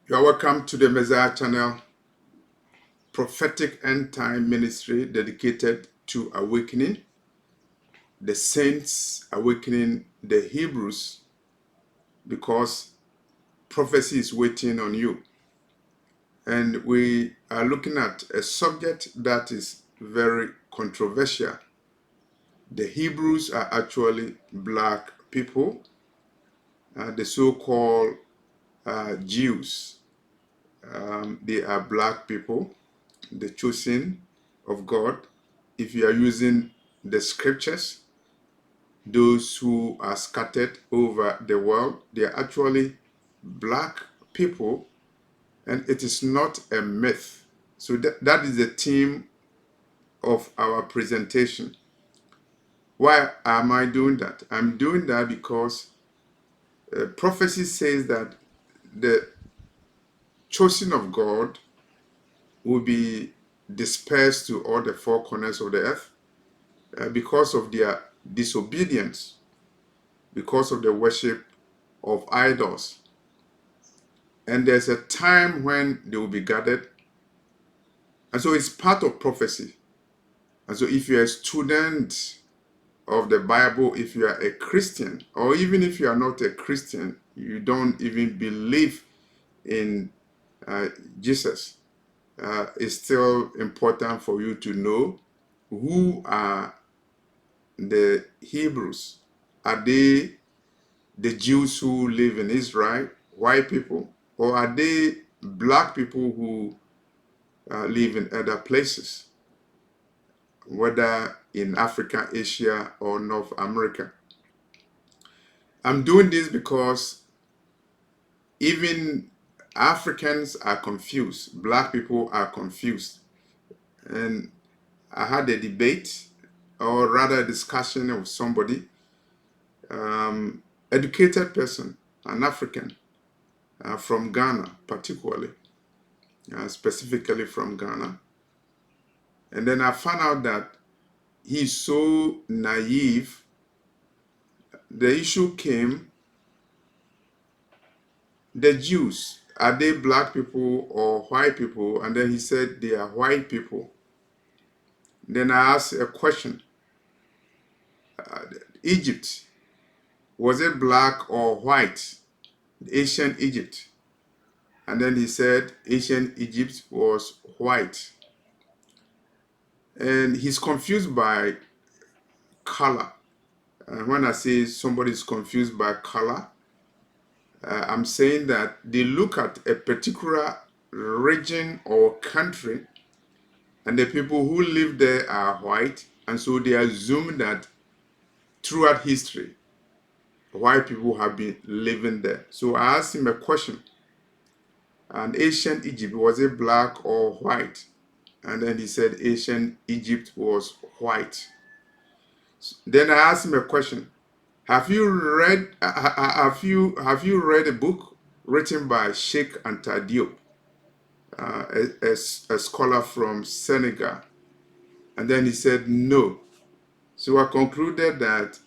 You are welcome to the Messiah channel, prophetic end time ministry dedicated to awakening the saints, awakening the Hebrews, because prophecy is waiting on you. And we are looking at a subject that is very controversial. The Hebrews are actually black people, the so-called Jews. They are black people, the chosen of God. If you are using the scriptures, those who are scattered over the world, they are actually black people, and it is not a myth. So that is the theme of our presentation. Why am I doing that? I'm doing that because prophecy says that the chosen of God will be dispersed to all the four corners of the earth because of their disobedience, because of the worship of idols. And there's a time when they will be gathered. And so it's part of prophecy. And so if you're a student of the Bible, if you are a Christian, or even if you are not a Christian, you don't even believe in Jesus, it's still important for you to know who are the Hebrews. Are they the Jews who live in Israel, white people, or are they black people who live in other places, whether in Africa, Asia, or North America? I'm doing this because even Africans are confused, black people are confused. And I had a debate, or rather a discussion with somebody, educated person, an African, from Ghana particularly, specifically from Ghana. And then I found out that he's so naive. The issue came, the Jews, are they black people or white people? And then he said they are white people. Then I asked a question. Egypt, was it black or white? Ancient Egypt. And then he said ancient Egypt was white. And he's confused by color. And when I say somebody is confused by color, I'm saying that they look at a particular region or country, and the people who live there are white, and so they assume that throughout history, white people have been living there. So I asked him a question. And ancient Egypt, was it black or white? And then he said ancient Egypt was white. Then I asked him a question. Have you read a book written by Sheikh Anta Diop, a scholar from Senegal? And then he said no. So I concluded that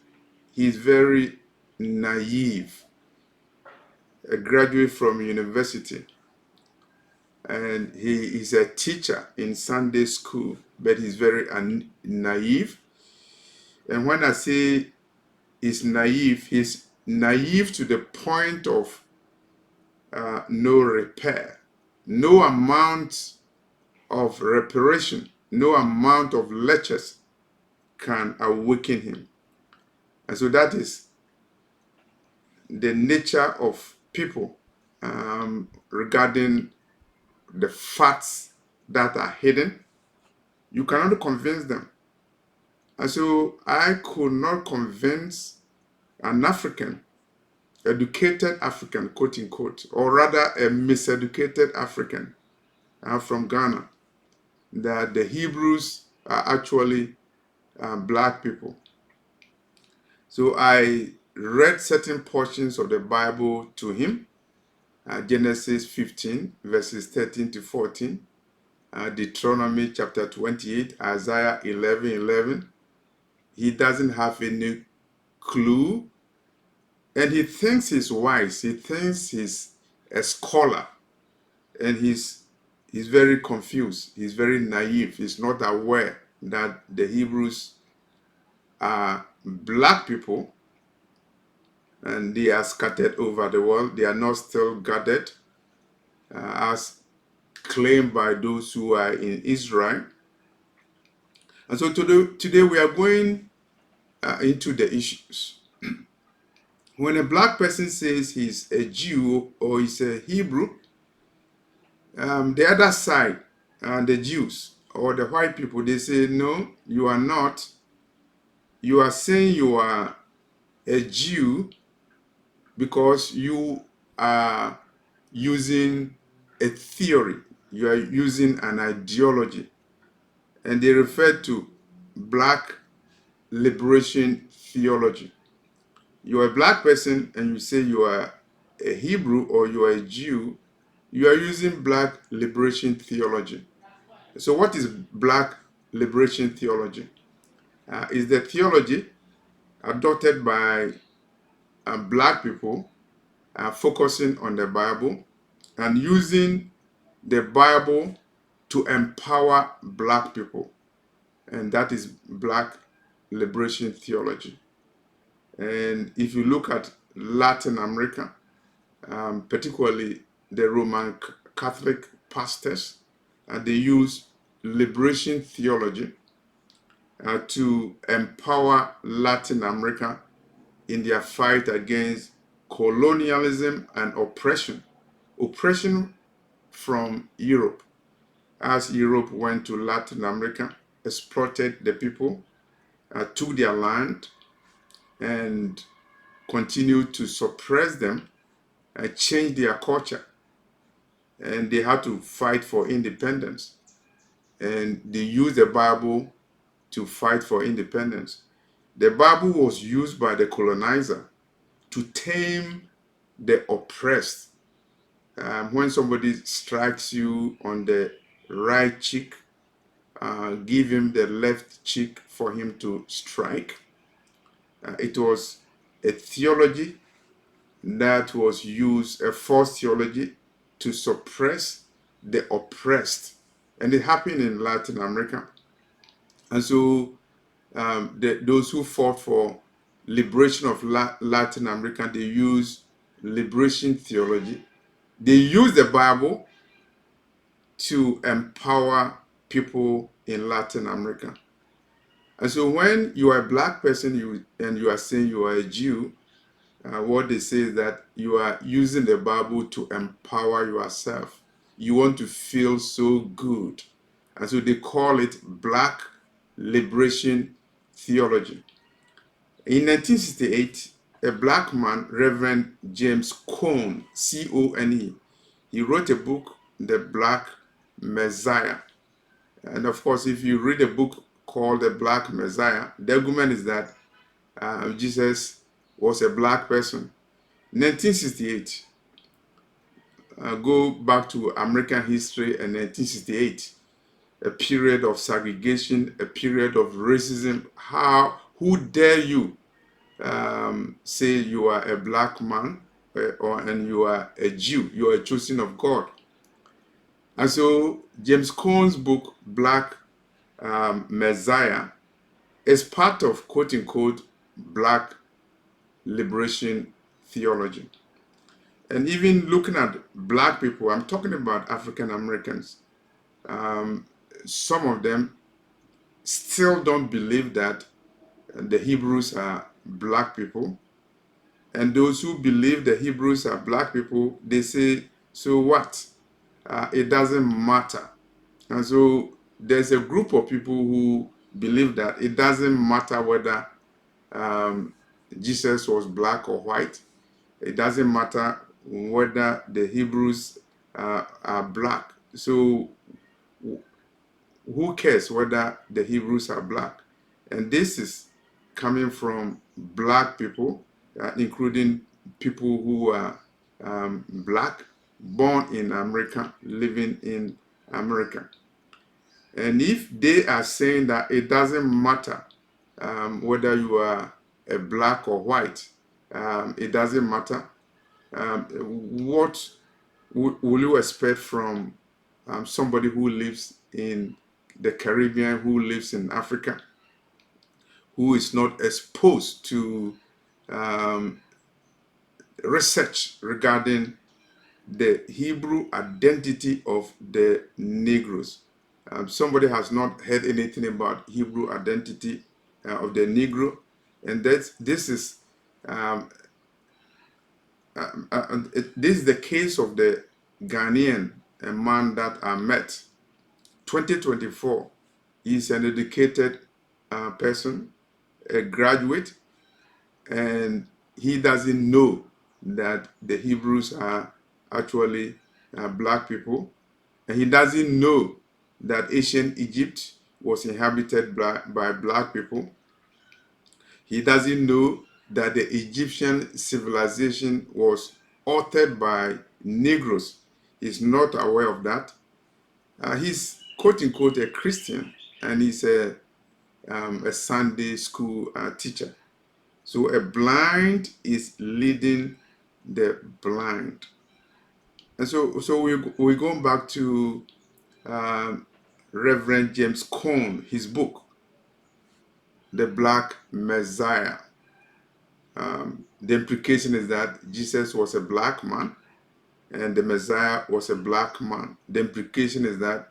he's very naive, a graduate from university, and he is a teacher in Sunday school, but he's very naive. And when I say he's naive to the point of no repair. No amount of reparation, no amount of lectures can awaken him. And so that is the nature of people regarding the facts that are hidden. You cannot convince them. And so I could not convince an African, educated African, quote unquote, or rather a miseducated African from Ghana, that the Hebrews are actually black people. So I read certain portions of the Bible to him, Genesis 15, verses 13 to 14, Deuteronomy chapter 28, Isaiah 11:11. He doesn't have any clue, and he thinks he's wise. He thinks he's a scholar. and he's very confused. He's very naive. He's not aware that the Hebrews are black people, and they are scattered over the world. They are not still gathered as claimed by those who are in Israel. And so today we are going into the issues. When a black person says he's a Jew or he's a Hebrew, the other side, the Jews or the white people, they say, no, you are not. You are saying you are a Jew because you are using a theory. You are using an ideology. And they refer to black liberation theology. You are a black person and you say you are a Hebrew or you are a Jew, you are using black liberation theology. So what is black liberation theology? Is the theology adopted by black people focusing on the Bible and using the Bible to empower black people. And that is black liberation theology. And if you look at Latin America, particularly the Roman Catholic pastors, they use liberation theology to empower Latin America in their fight against colonialism and oppression. Oppression from Europe, as Europe went to Latin America, exploited the people, took their land, and continued to suppress them and change their culture. And they had to fight for independence. And they used the Bible to fight for independence. The Bible was used by the colonizer to tame the oppressed. When somebody strikes you on the right cheek, give him the left cheek for him to strike. It was a theology that was used, a false theology, to suppress the oppressed. And it happened in Latin America. And so those who fought for liberation of Latin America, they used liberation theology. They used the Bible to empower people in Latin America. And so when you are a black person and you are saying you are a Jew, what they say is that you are using the Bible to empower yourself. You want to feel so good. And so they call it black liberation theology. In 1968, a black man, Reverend James Cone, C-O-N-E, he wrote a book, The Black Messiah. And of course, if you read a book called The Black Messiah, the argument is that Jesus was a black person. 1968, go back to American history and 1968, a period of segregation, a period of racism. Who dare you say you are a black man and you are a Jew, you are a chosen of God? And so James Cone's book, Black Messiah, is part of quote unquote black liberation theology. And even looking at black people, I'm talking about African Americans, some of them still don't believe that the Hebrews are black people. And those who believe the Hebrews are black people, they say, so what? It doesn't matter. And so there's a group of people who believe that it doesn't matter whether Jesus was black or white. It doesn't matter whether the Hebrews are black. So who cares whether the Hebrews are black? And this is coming from black people, including people who are black, born in America, living in America. And if they are saying that it doesn't matter whether you are a black or white, it doesn't matter, what will you expect from somebody who lives in the Caribbean, who lives in Africa, who is not exposed to um, research regarding the Hebrew identity of the Negroes? Somebody has not heard anything about Hebrew identity of the Negro, and this is um, this is the case of the Ghanaian, a man that I met. 2024, he's an educated person, a graduate, and he doesn't know that the Hebrews are actually black people, and he doesn't know that ancient Egypt was inhabited by black people. He doesn't know that the Egyptian civilization was authored by Negroes. He's not aware of that. He's quote unquote a Christian, and he's a Sunday school teacher. So a blind is leading the blind. And so we're going back to um, Reverend James Cone, his book, The Black Messiah. The implication is that Jesus was a black man and the Messiah was a black man. The implication is that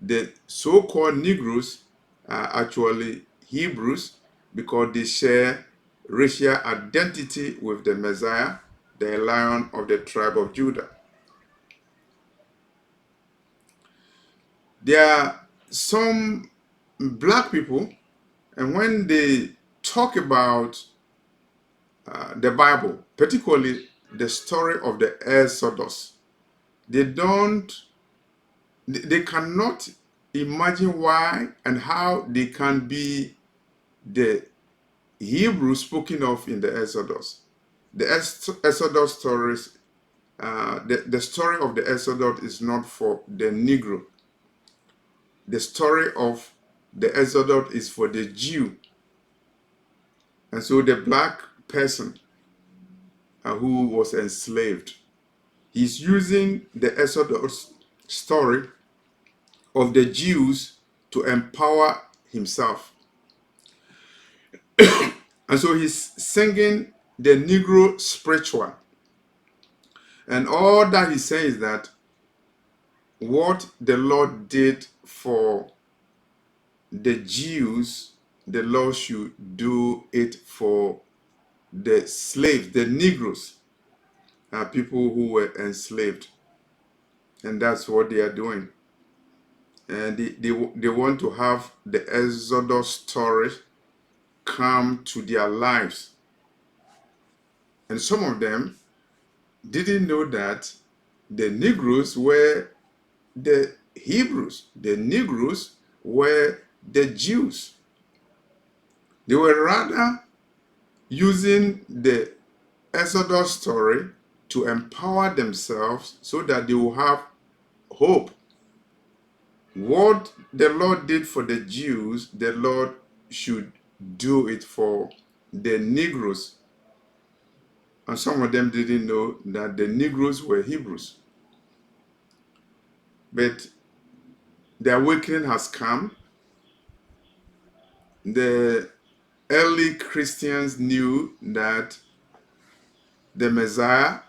the so-called Negroes are actually Hebrews because they share racial identity with the Messiah, the Lion of the tribe of Judah. There are some black people, and when they talk about the Bible, particularly the story of the Exodus, they cannot imagine why and how they can be the Hebrew spoken of in the Exodus. The Exodus stories, the story of the Exodus is not for the Negro. The story of the Exodus is for the Jew. And so the black person who was enslaved, he's using the Exodus story of the Jews to empower himself. And so he's singing the Negro spiritual. And all that he says is that what the Lord did for the Jews, the Lord should do it for the slaves, the Negroes, people who were enslaved. And that's what they are doing. And they want to have the Exodus story come to their lives. And some of them didn't know that the Negroes were the Hebrews. The Negroes were the Jews. They were rather using the Exodus story to empower themselves so that they will have hope. What the Lord did for the Jews, the Lord should do it for the Negroes. And some of them didn't know that the Negroes were Hebrews. But the awakening has come. The early Christians knew that the Messiah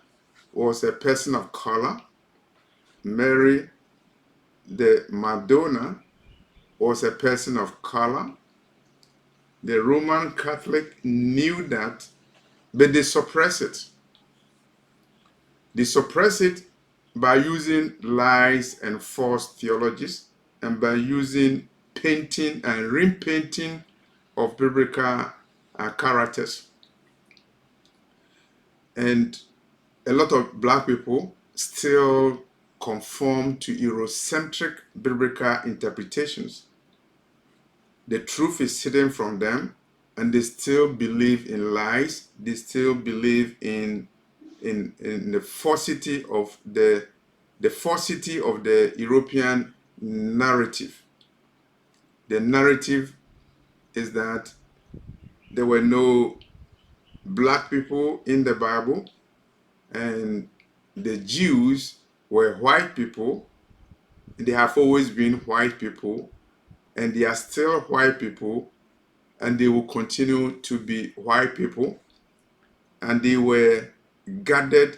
was a person of color. Mary, the Madonna, was a person of color. The Roman Catholic knew that, but they suppress it. They suppress it by using lies and false theologies and by using painting and repainting of biblical characters. And a lot of black people still conform to Eurocentric biblical interpretations. The truth is hidden from them, and they still believe in lies. They still believe in the falsity of the European narrative. The narrative is that there were no black people in the Bible, and the Jews were white people. They have always been white people, and they are still white people, and they will continue to be white people. And they were gathered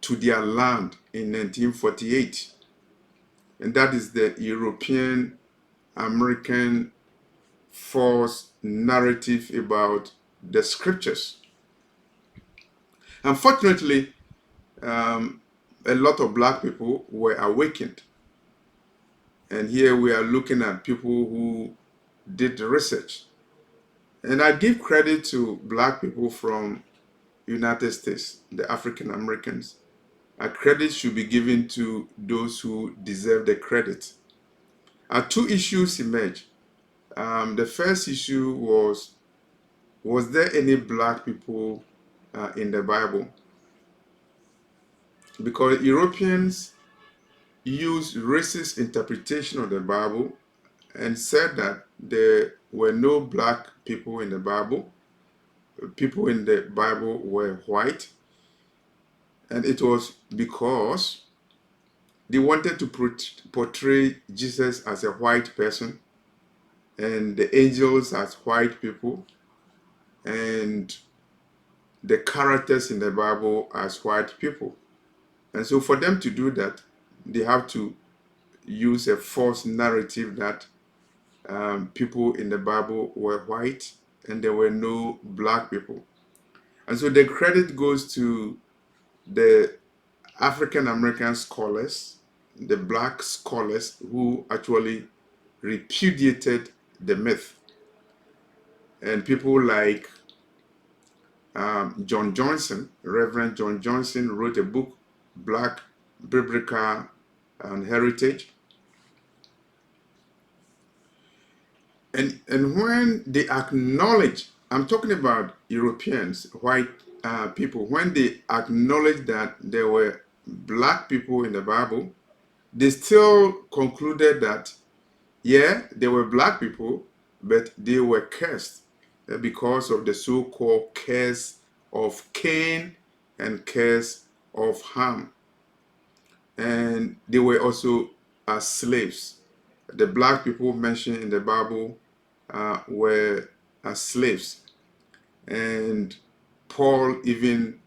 to their land in 1948. And that is the European American false narrative about the scriptures. Unfortunately, a lot of black people were awakened. And here we are looking at people who did the research. And I give credit to black people from United States, the African Americans. A credit should be given to those who deserve the credit. Two issues emerged. The first issue was there any black people in the Bible? Because Europeans used racist interpretation of the Bible and said that there were no black people in the Bible. People in the Bible were white. And it was because they wanted to portray Jesus as a white person and the angels as white people and the characters in the Bible as white people. And so for them to do that, they have to use a false narrative that people in the Bible were white and there were no black people. And so the credit goes to the African American scholars, the black scholars who actually repudiated the myth. And people like John Johnson, Reverend John Johnson, wrote a book, Black Biblical and Heritage. And when they acknowledge, I'm talking about Europeans, white people, when they acknowledge that there were black people in the Bible, they still concluded that, yeah, there were black people, but they were cursed because of the so-called curse of Cain and curse of Ham. And they were also slaves. The black people mentioned in the Bible were slaves. And Paul even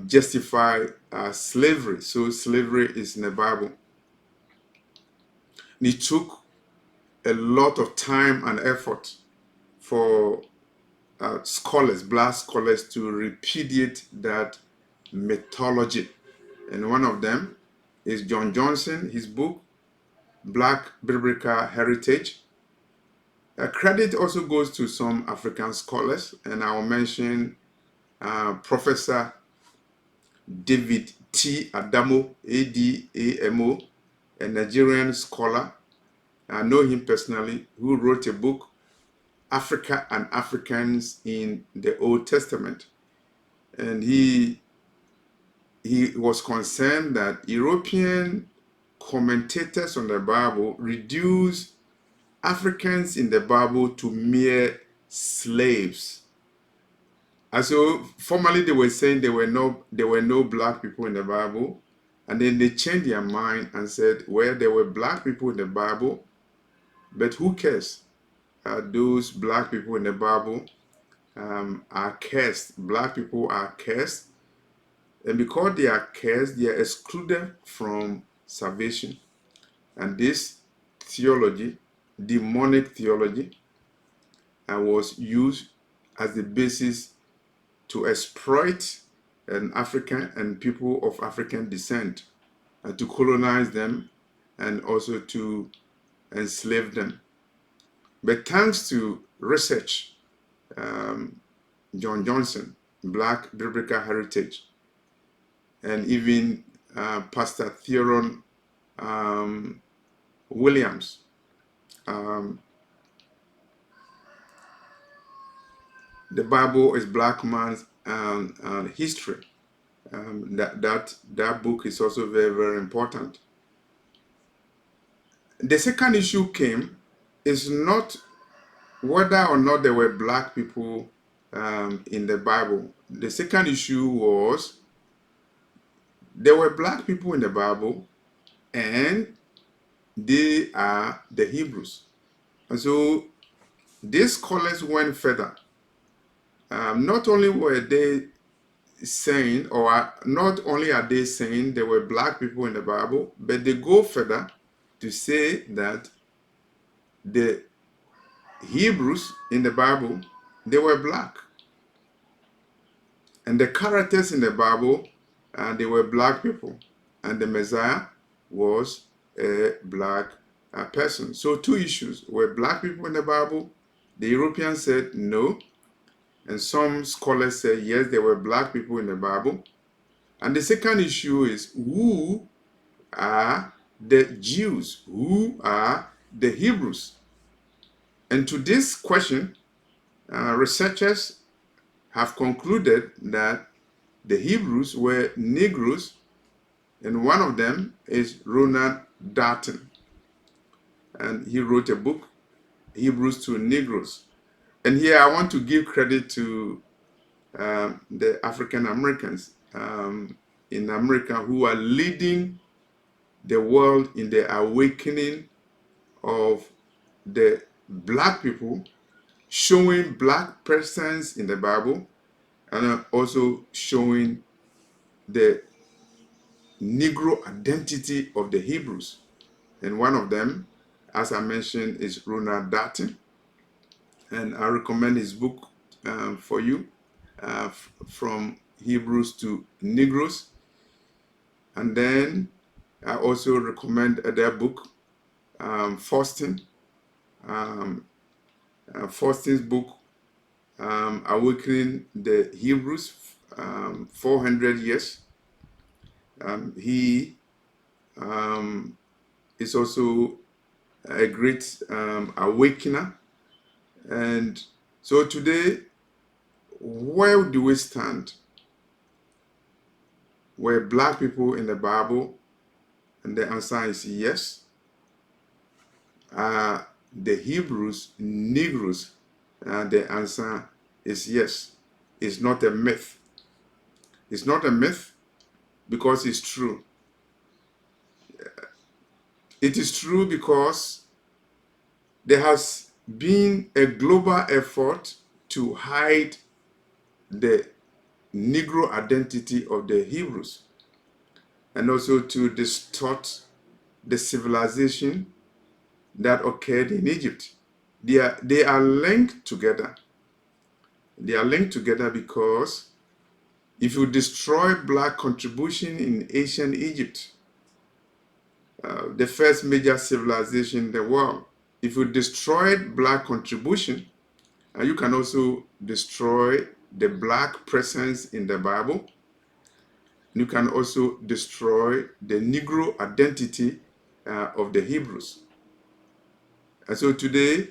justified slavery. So slavery is in the Bible. And it took a lot of time and effort for scholars, black scholars, to repudiate that mythology. And one of them is John Johnson, his book, Black Biblical Heritage. Credit also goes to some African scholars, and I will mention Professor David T. Adamo, Adamo, a Nigerian scholar. I know him personally, who wrote a book, Africa and Africans in the Old Testament. And he was concerned that European commentators on the Bible reduce Africans in the Bible to mere slaves. And so formerly they were saying there were no black people in the Bible, and then they changed their mind and said, well, there were black people in the Bible, but who cares? Those black people in the Bible are cursed. Black people are cursed, and because they are cursed, they are excluded from salvation. And this theology, demonic theology, was used as the basis to exploit an African and people of African descent, to colonize them and also to enslave them. But thanks to research, John Johnson, Black Biblical Heritage, and even Pastor Theron Williams, the Bible is Black Man's history. That book is also very, very important. The second issue is not whether or not there were black people in the Bible. The second issue was there were black people in the Bible, and they are the Hebrews. And so these scholars went further. Not only were they saying, or not only are they saying there were black people in the Bible, but they go further to say that the Hebrews in the Bible, they were black. And the characters in the Bible, they were black people. And the Messiah was a black person. So two issues. Were black people in the Bible? The Europeans said no. And some scholars say yes, there were black people in the Bible. And the second issue is, who are the Jews? Who are the Hebrews? And to this question, researchers have concluded that the Hebrews were Negroes, and one of them is Ronald Darton. And he wrote a book, Hebrews to Negroes. And here I want to give credit to the African Americans in America who are leading the world in the awakening of the black people, showing black presence in the Bible, and also showing the Negro identity of the Hebrews. And one of them, as I mentioned, is Ronald Darton. And I recommend his book for you, From Hebrews to Negroes. And then I also recommend their book, Faustin's book, Awakening the Hebrews, 400 Years. He is also a great awakener. And so today, where do we stand? Were black people in the Bible? And the answer is yes. The Hebrews, Negroes? And the answer is yes. It's not a myth. It's not a myth because it's true. It is true because there has been a global effort to hide the Negro identity of the Hebrews and also to distort the civilization that occurred in Egypt. They are linked together. They are linked together because if you destroy black contribution in ancient Egypt, the first major civilization in the world, if you destroyed black contribution, you can also destroy the black presence in the Bible. You can also destroy the Negro identity of the Hebrews. And so today,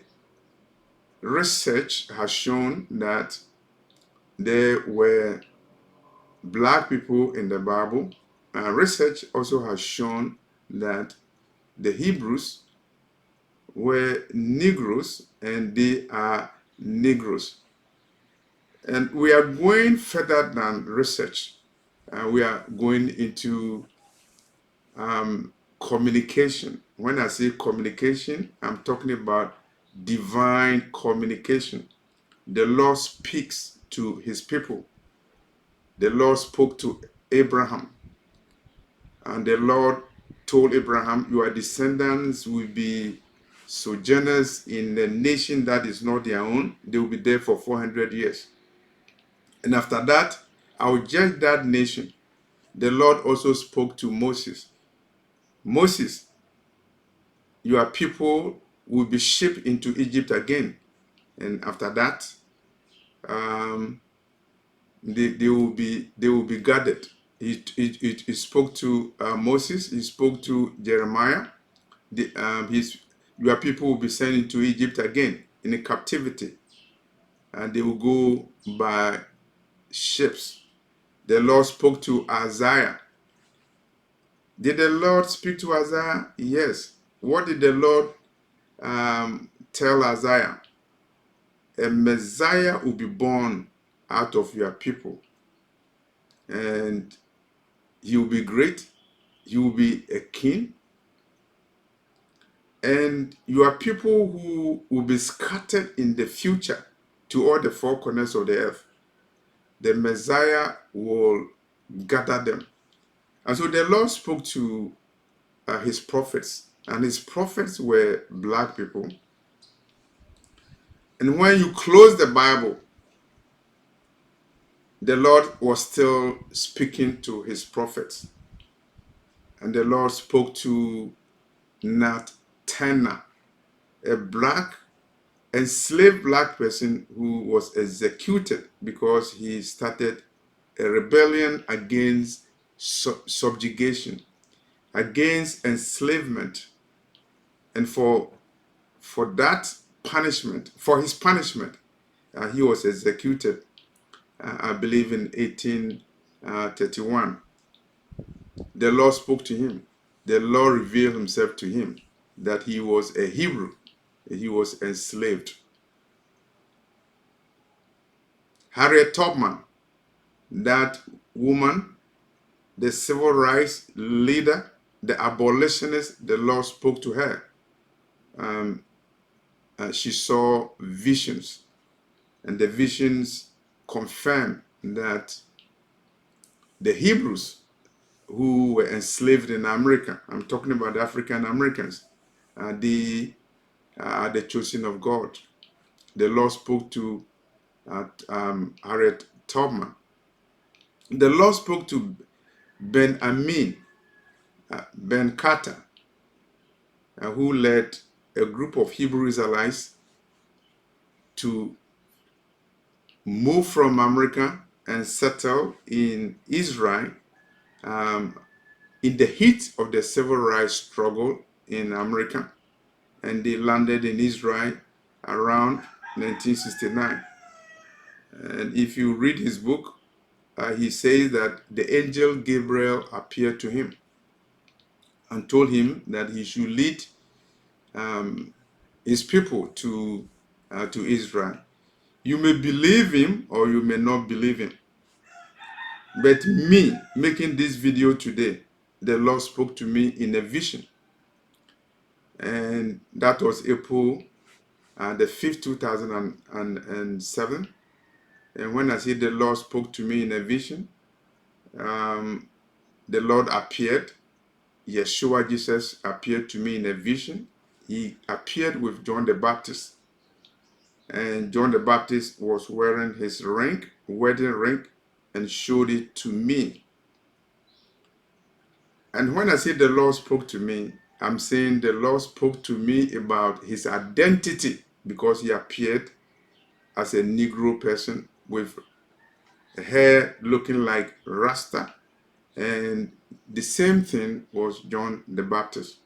research has shown that there were black people in the Bible. Research also has shown that the Hebrews were Negroes and they are Negroes. And we are going further than research. We are going into communication. When I say communication, I'm talking about divine communication. The Lord speaks to his people. The Lord spoke to Abraham. And the Lord told Abraham, your descendants will be sojourners in a nation that is not their own. They will be there for 400 years. And after that, I will judge that nation. The Lord also spoke to Moses. Moses, your people will be shipped into Egypt again. And after that, they will be gathered. He spoke to Moses. He spoke to Jeremiah. Your people will be sent into Egypt again in a captivity, and they will go by ships. The Lord spoke to Isaiah. Did the Lord speak to Isaiah? Yes. What did the Lord tell Isaiah? A Messiah will be born out of your people, and He will be great. He will be a king. And you are people who will be scattered in the future to all the four corners of the earth. The Messiah will gather them. And so the Lord spoke to his prophets, and his prophets were black people. And when you close the Bible, the Lord was still speaking to his prophets. And the Lord spoke to Nat Turner, a black enslaved black person who was executed because he started a rebellion against subjugation, against enslavement. And for that punishment, for his punishment, he was executed, I believe in 1831. The Lord spoke to him. The Lord revealed himself to him that he was a Hebrew. He was enslaved. Harriet Tubman, that woman, the civil rights leader, the abolitionist, the Lord spoke to her. She saw visions, and the visions confirmed that the Hebrews who were enslaved in America, I'm talking about African Americans, they are the chosen of God. The Lord spoke to Harriet Tubman. The Lord spoke to Ben Amin, Ben Carter, who led a group of Hebrew Israelites to move from America and settle in Israel in the heat of the civil rights struggle in America. And they landed in Israel around 1969. And if you read his book, he says that the angel Gabriel appeared to him and told him that he should lead his people to Israel. You may believe him or you may not believe him. But me making this video today, the Lord spoke to me in a vision. And that was April the 5th, 2007. And when I say the Lord spoke to me in a vision, the Lord appeared. Yeshua Jesus appeared to me in a vision. He appeared with John the Baptist. And John the Baptist was wearing his ring, wedding ring, and showed it to me. And when I say the Lord spoke to me, I'm saying the Lord spoke to me about his identity, because he appeared as a Negro person with hair looking like Rasta. And the same thing was John the Baptist.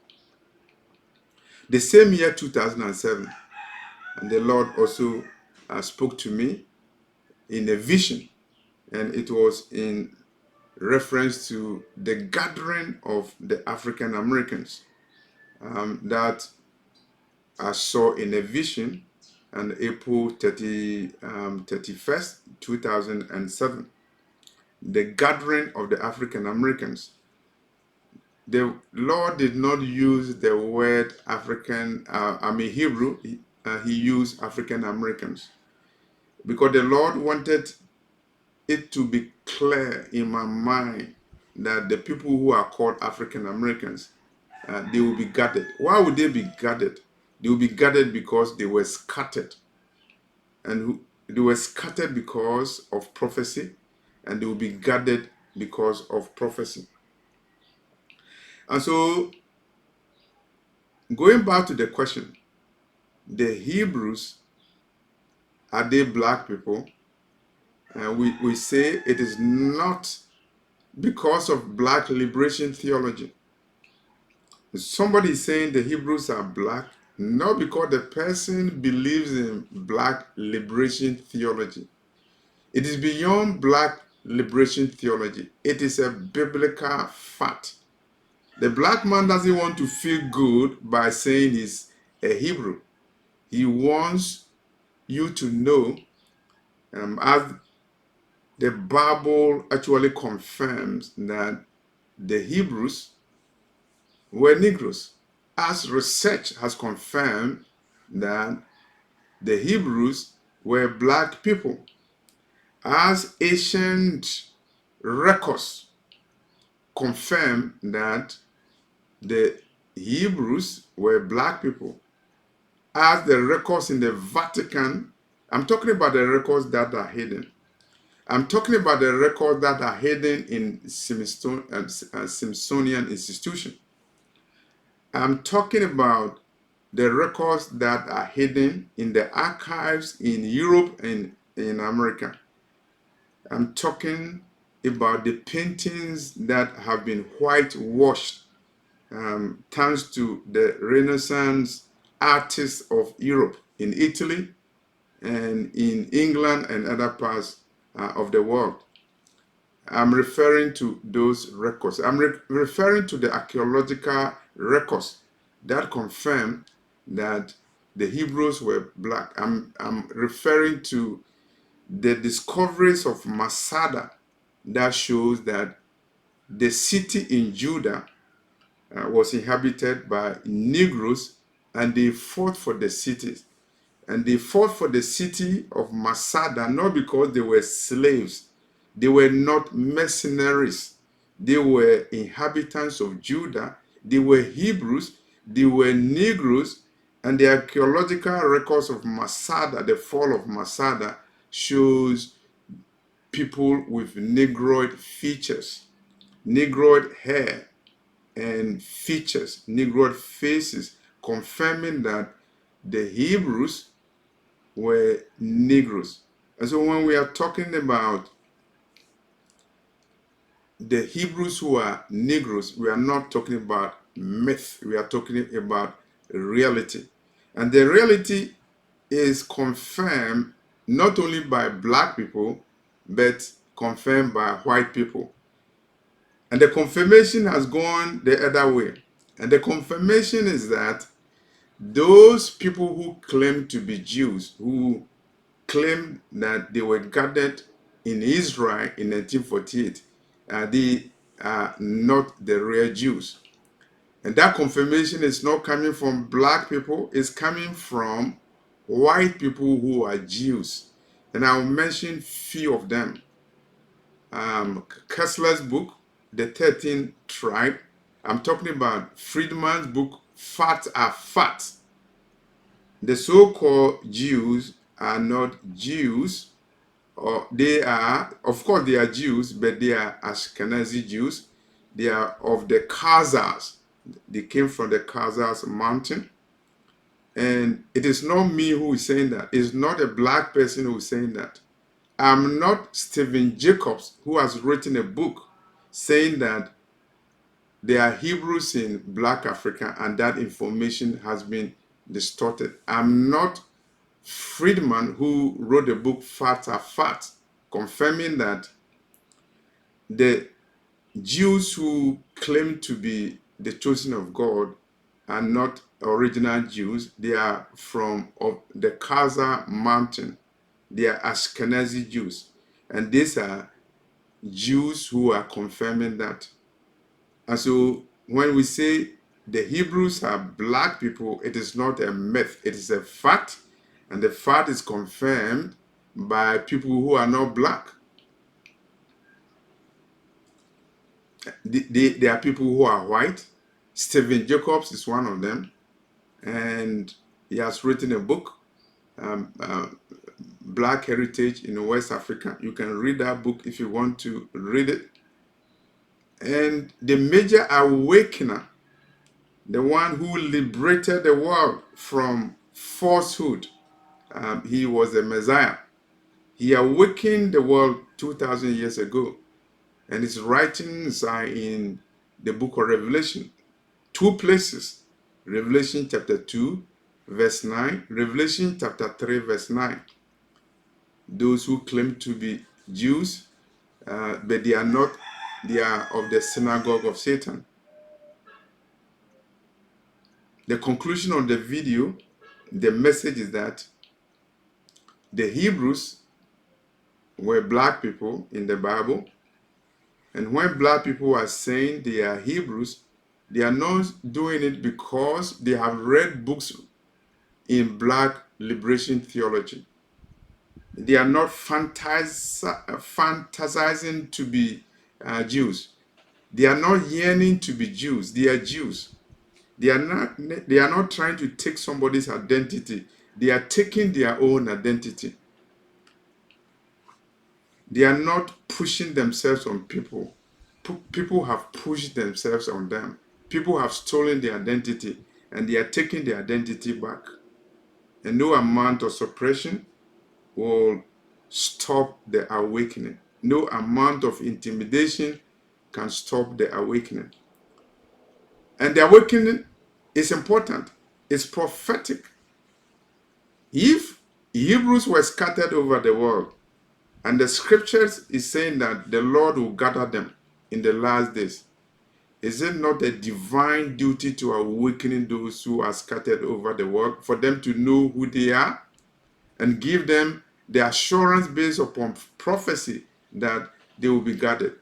The same year, 2007, and the Lord also spoke to me in a vision. And it was in reference to the gathering of the African Americans that I saw in a vision on April 31st, 2007. The gathering of the African Americans. The Lord did not use the word African, Hebrew, he used African Americans. Because the Lord wanted it to be clear in my mind that the people who are called African Americans, they will be gathered. Why would they be gathered? They will be gathered because they were scattered. And they were scattered because of prophecy, and they will be gathered because of prophecy. And so, going back to the question, the Hebrews, are they black people? We say it is not because of black liberation theology. Somebody is saying the Hebrews are black, not because the person believes in black liberation theology. It is beyond black liberation theology. It is a biblical fact. The black man doesn't want to feel good by saying he's a Hebrew. He wants you to know, as the Bible actually confirms, that the Hebrews were Negroes, as research has confirmed that the Hebrews were black people, as ancient records confirm that the Hebrews were black people, as the records in the Vatican. I'm talking about the records that are hidden. I'm talking about the records that are hidden in Smithsonian Institution. I'm talking about the records that are hidden in the archives in Europe and in America. I'm talking about the paintings that have been whitewashed thanks to the Renaissance artists of Europe, in Italy and in England and other parts of the world. I'm referring to those records. I'm referring to the archaeological records that confirm that the Hebrews were black. I'm referring to the discoveries of Masada that shows that the city in Judah was inhabited by Negroes, and they fought for the cities. And they fought for the city of Masada not because they were slaves. They were not mercenaries. They were inhabitants of Judah. They were Hebrews. They were Negroes. And the archaeological records of Masada, the fall of Masada, shows people with Negroid features, Negroid hair and features, Negroid faces, confirming that the Hebrews were Negroes. And so when we are talking about the Hebrews who are Negroes, we are not talking about myth. We are talking about reality. And the reality is confirmed not only by black people, but confirmed by white people. And the confirmation has gone the other way. And the confirmation is that those people who claim to be Jews, who claim that they were gathered in Israel in 1948, they are not the real Jews. And that confirmation is not coming from black people, it's coming from white people who are Jews. And I'll mention few of them. Kessler's book, The 13th Tribe. I'm talking about Friedman's book, Facts Are Facts. The so-called Jews are not Jews, or they are, of course they are Jews, but they are Ashkenazi Jews. They are of the Khazars. They came from the Khazars mountain. And it is not me who is saying that. It's not a black person who is saying that. I'm not Stephen Jacobs, who has written a book saying that there are Hebrews in black Africa and that information has been distorted. I'm not Friedman, who wrote the book Facts Are Facts, confirming that the Jews who claim to be the chosen of God are not original Jews. They are from the Khazar mountain. They are Ashkenazi Jews. And these are Jews who are confirming that. And so when we say the Hebrews are black people, it is not a myth, it is a fact, and the fact is confirmed by people who are not black. There are people who are white. Stephen Jacobs is one of them, and he has written a book, Black Heritage in West Africa. You can read that book if you want to read it. And the major awakener, the one who liberated the world from falsehood, he was the Messiah. He awakened the world 2,000 years ago. And his writings are in the book of Revelation. Two places. Revelation chapter 2, verse 9. Revelation chapter 3, verse 9. Those who claim to be Jews, but they are not, they are of the synagogue of Satan. The conclusion of the video, the message is that the Hebrews were black people in the Bible. And when black people are saying they are Hebrews, they are not doing it because they have read books in black liberation theology. They are not fantasizing to be Jews. They are not yearning to be Jews. They are Jews. They are not trying to take somebody's identity. They are taking their own identity. They are not pushing themselves on people. People have pushed themselves on them. People have stolen their identity, and they are taking their identity back. And no amount of suppression will stop the awakening. No amount of intimidation can stop the awakening. And the awakening is important. It's prophetic. If Hebrews were scattered over the world, and the scriptures is saying that the Lord will gather them in the last days, is it not a divine duty to awakening those who are scattered over the world, for them to know who they are and give them the assurance based upon prophecy that they will be gathered?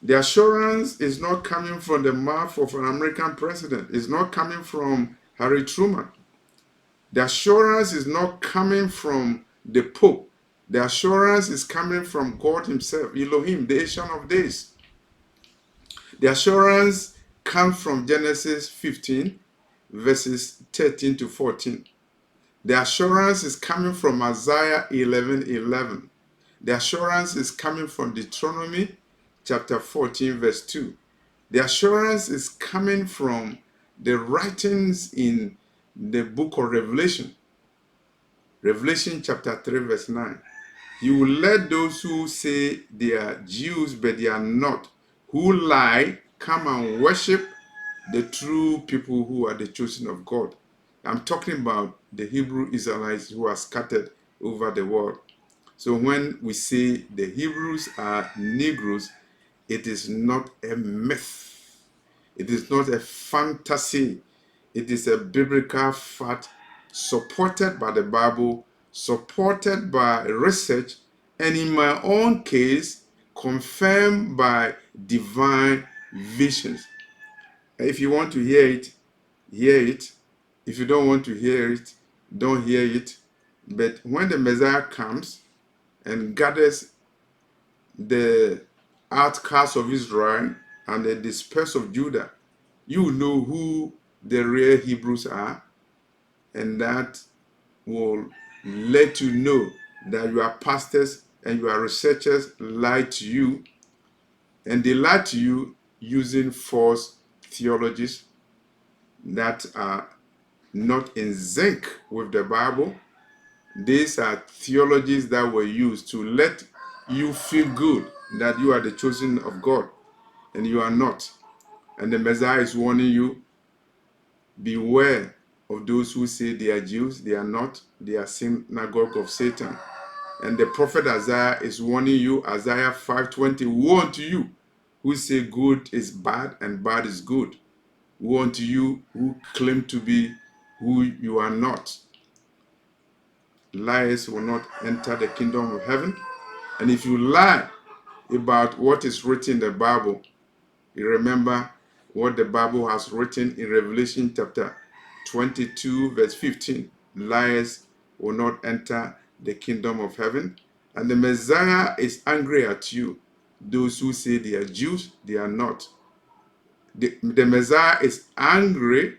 The assurance is not coming from the mouth of an American president. It's not coming from Harry Truman. The assurance is not coming from the Pope. The assurance is coming from God himself, Elohim, the Ancient of Days. The assurance comes from Genesis 15, verses 13 to 14. The assurance is coming from Isaiah 11:11. The assurance is coming from Deuteronomy chapter 14, verse 2. The assurance is coming from the writings in the book of Revelation. Revelation chapter 3, verse 9. You will let those who say they are Jews but they are not, who lie, come and worship the true people who are the chosen of God. I'm talking about the Hebrew Israelites who are scattered over the world. So when we say the Hebrews are Negroes, it is not a myth. It is not a fantasy. It is a biblical fact supported by the Bible, supported by research, and in my own case, confirmed by divine visions. If you want to hear it, hear it. If you don't want to hear it, don't hear it. But when the Messiah comes and gathers the outcasts of Israel and the dispersed of Judah, you will know who the real Hebrews are, and that will let you know that your pastors and your researchers lied to you, and they lied to you using false theologies that are not in sync with the Bible. These are theologies that were used to let you feel good that you are the chosen of God, and you are not. And the Messiah is warning you, beware of those who say they are Jews. They are not. They are synagogue of Satan. And the prophet Isaiah is warning you, Isaiah 5:20, woe unto you who say good is bad and bad is good. Woe unto you who claim to be who you are not. Liars will not enter the kingdom of heaven. And if you lie about what is written in the Bible, you remember what the Bible has written in Revelation chapter 22, verse 15. Liars will not enter the kingdom of heaven. And the Messiah is angry at you. Those who say they are Jews, they are not. The Messiah is angry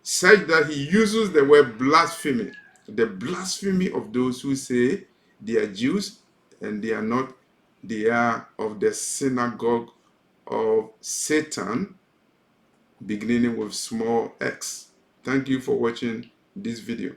such that he uses the word blasphemy. The blasphemy of those who say they are Jews and they are not. They are of the synagogue of Satan, beginning with small x. Thank you for watching this video.